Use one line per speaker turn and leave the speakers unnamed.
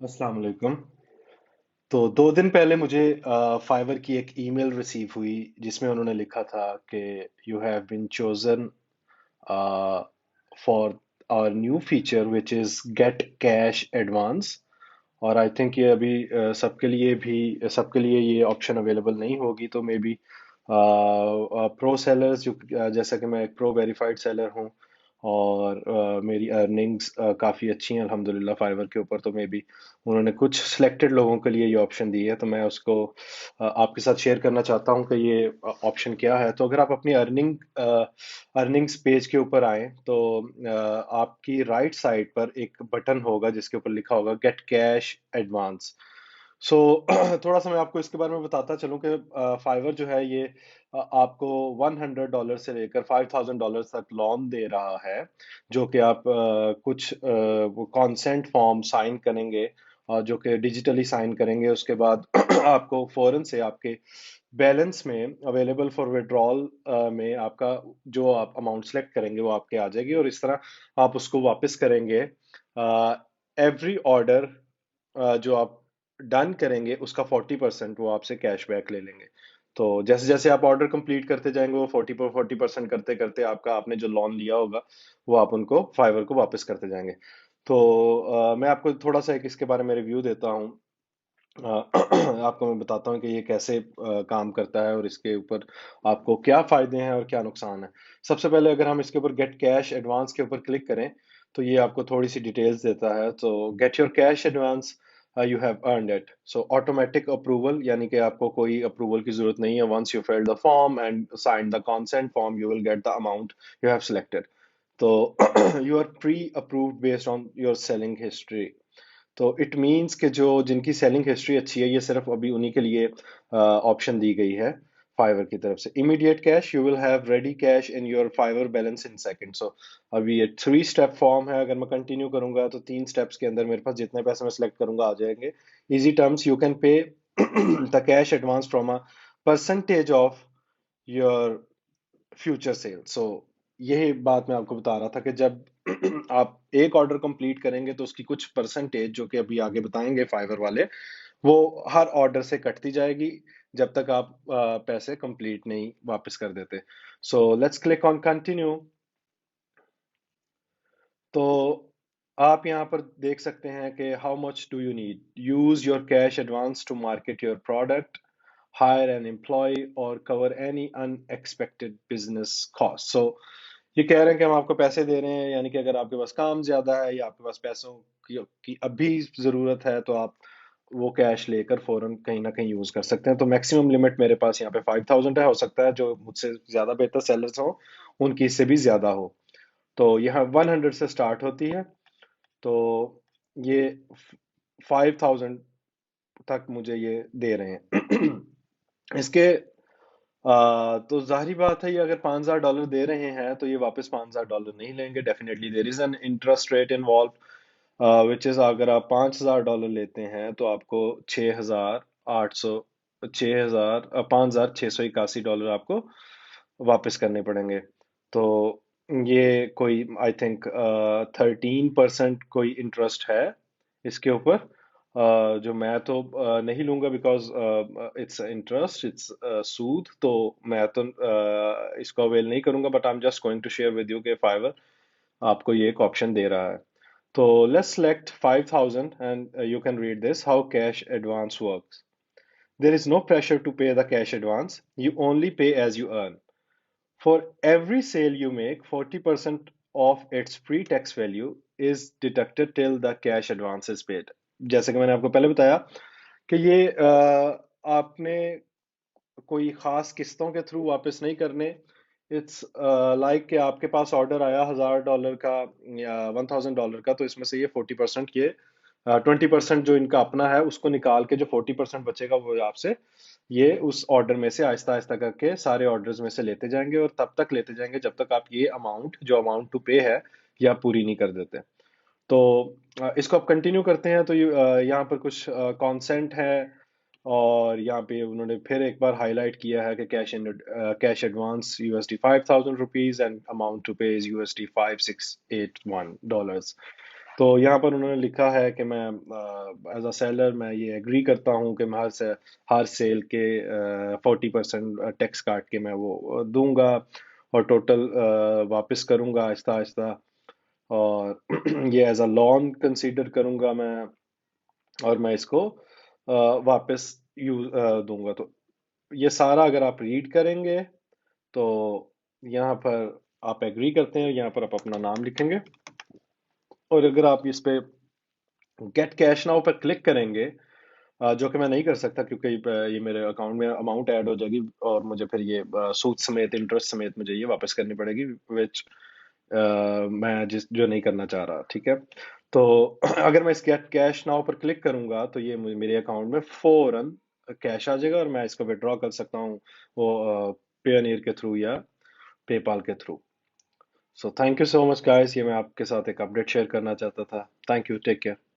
अस्सलाम वालेकुम। तो 2 दिन पहले मुझे फाइवर की एक ईमेल रिसीव हुई जिसमें उन्होंने लिखा था कि you have been chosen for our new feature which is get cash advance. और आई थिंक ये अभी सबके लिए ये ऑप्शन अवेलेबल नहीं होगी, तो मे बी प्रो सेलर्स जो जैसा कि मैं एक प्रो वेरीफाइड सेलर हूँ और मेरी अर्निंग्स काफ़ी अच्छी हैं अल्हम्दुलिल्लाह फाइवर के ऊपर, तो मे बी उन्होंने कुछ सिलेक्टेड लोगों के लिए ये ऑप्शन दी है, तो मैं उसको आपके साथ शेयर करना चाहता हूँ कि ये ऑप्शन क्या है। तो अगर आप अपनी अर्निंग्स पेज के ऊपर आए तो आपकी राइट साइड पर एक बटन होगा जिसके ऊपर लिखा होगा गेट कैश एडवांस। सो थोड़ा सा मैं आपको इसके बारे में बताता चलूं कि फाइवर जो है ये आपको $100 से लेकर $5,000 तक लोन दे रहा है, जो कि आप कुछ कॉन्सेंट फॉर्म साइन करेंगे और जो कि डिजिटली साइन करेंगे, उसके बाद आपको फौरन से आपके बैलेंस में अवेलेबल फॉर विड्रॉल में आपका जो आप अमाउंट सेलेक्ट करेंगे वो आपके आ जाएगी, और इस तरह आप उसको वापस करेंगे। एवरी ऑर्डर जो आप डन करेंगे उसका 40% वो आपसे कैशबैक ले लेंगे। तो जैसे जैसे आप ऑर्डर कंप्लीट करते जाएंगे वो 40% करते करते आपका आपने जो लोन लिया होगा वो आप उनको फाइवर को वापस करते जाएंगे। तो मैं आपको थोड़ा सा एक इसके बारे में रिव्यू देता हूँ। आपको मैं बताता हूँ कि ये कैसे काम करता है और इसके ऊपर आपको क्या फायदे हैं और क्या नुकसान है। सबसे पहले अगर हम इसके ऊपर गेट कैश एडवांस के ऊपर क्लिक करें तो ये आपको थोड़ी सी डिटेल्स देता है। तो get your cash advance, you have earned it. So automatic approval, यानी कि आपको कोई अप्रूवल की जरूरत नहीं है। Once you fill the form and sign the consent form you will get the amount you have selected. तो you are pre approved based on your selling history. तो इट मींस कि जो जिनकी सेलिंग हिस्ट्री अच्छी है ये सिर्फ अभी उन्हीं के लिए ऑप्शन दी गई है फाइवर की तरफ से। Immediate cash, you will have ready cash in your Fiverr balance in second. So अभी ये 3 स्टेप फॉर्म है, अगर मैं कंटिन्यू करूंगा तो 3 स्टेप्स के अंदर मेरे पास जितने पैसे मैं सेलेक्ट करूंगा आ जाएंगे। Easy terms, you can pay the cash advance from a percentage of your future sale. So यही बात मैं आपको बता रहा था कि जब आप एक ऑर्डर कंप्लीट करेंगे तो उसकी कुछ परसेंटेज, जो कि अभी आगे बताएंगे फाइवर वाले, वो हर ऑर्डर से कटती जाएगी जब तक आप पैसे कंप्लीट नहीं वापस कर देते। So let's click on continue. तो आप यहाँ पर देख सकते हैं कि how much do you need, use your cash advance to market your product, hire an employee or cover any unexpected business cost। So ये कह रहे हैं कि हम आपको पैसे दे रहे हैं, यानी कि अगर आपके पास काम ज्यादा है या आपके पास पैसों की अभी जरूरत है तो आप वो कैश लेकर फौरन कहीं ना कहीं यूज कर सकते हैं। तो मैक्सिमम लिमिट मेरे पास यहाँ पे 5,000 है, हो सकता है जो मुझसे ज्यादा बेहतर सेलर्स हो उनकी इससे भी ज्यादा हो। तो यहाँ 100 से स्टार्ट होती है। तो ये 5,000 तक मुझे ये दे रहे हैं। इसके तो जाहिर बात है, ये अगर $5,000 दे रहे हैं तो ये वापस $5,000 नहीं लेंगे। Definitely there is an interest rate involve, which is अगर आप $5,000 लेते हैं तो आपको 6,800 $5,681 आपको वापस करने पड़ेंगे। तो ये कोई आई थिंक 13% कोई इंटरेस्ट है इसके ऊपर। जो मैं तो नहीं लूंगा बिकॉज इट्स इंटरेस्ट, इट्स सूद, तो मैं तो इसको अवेल नहीं करूंगा, but I am just going to share with you के फाइवर आपको ये एक ऑप्शन दे रहा है। तो let's select 5,000 and you can read this how cash advance works. There is no pressure to pay the cash advance. You only pay as you earn. For every sale you make, 40% of its pre-tax value is deducted till the cash advance is paid। जैसे कि मैंने आपको पहले बताया कि ये आपने कोई खास किस्तों के थ्रू वापस नहीं करने। इट्स लाइक कि आपके पास ऑर्डर आया $1,000 का या $1,000 का, तो इसमें से ये 40% ये 20% जो इनका अपना है उसको निकाल के जो 40% बचेगा वो आपसे ये उस ऑर्डर में से आहिस्ता आहिस्ता करके सारे ऑर्डर्स में से लेते जाएंगे, और तब तक लेते जाएंगे जब तक आप ये अमाउंट जो अमाउंट टू पे है ये आप पूरी नहीं कर देते। तो इसको आप कंटिन्यू करते हैं तो यहाँ पर कुछ कॉन्सेंट है, और यहाँ पे उन्होंने फिर एक बार हाईलाइट किया है कि cash advance $5,000 and amount to pay is $5,681। तो यहाँ पर उन्होंने लिखा है कि मैं एज अ सेलर मैं ये एग्री करता हूँ कि मैं हर सेल के 40% टैक्स काट के मैं वो दूंगा, और टोटल वापस करूंगा आहिस्ता आहिस्ता, और ये एज अ लोन कंसीडर करूंगा मैं, और मैं इसको वापस दूंगा। तो ये सारा अगर आप रीड करेंगे तो यहाँ पर आप एग्री करते हैं, यहाँ पर आप अपना नाम लिखेंगे, और अगर आप इस पे गेट कैश नाउ पर क्लिक करेंगे, जो कि मैं नहीं कर सकता क्योंकि ये मेरे अकाउंट में अमाउंट ऐड हो जाएगी, और मुझे फिर ये सूद समेत इंटरेस्ट समेत मुझे ये वापस करनी पड़ेगी, विच मैं जिस जो नहीं करना चाह रहा, ठीक है। तो अगर मैं इस गेट कैश नाउ पर क्लिक करूंगा तो ये मेरे अकाउंट में फौरन कैश आ जाएगा, और मैं इसको विड्रॉ कर सकता हूँ, वो पेयोनियर के थ्रू या पेपाल के through. So thank you so much guys, ये मैं आपके साथ एक अपडेट शेयर करना चाहता था। Thank you, take care.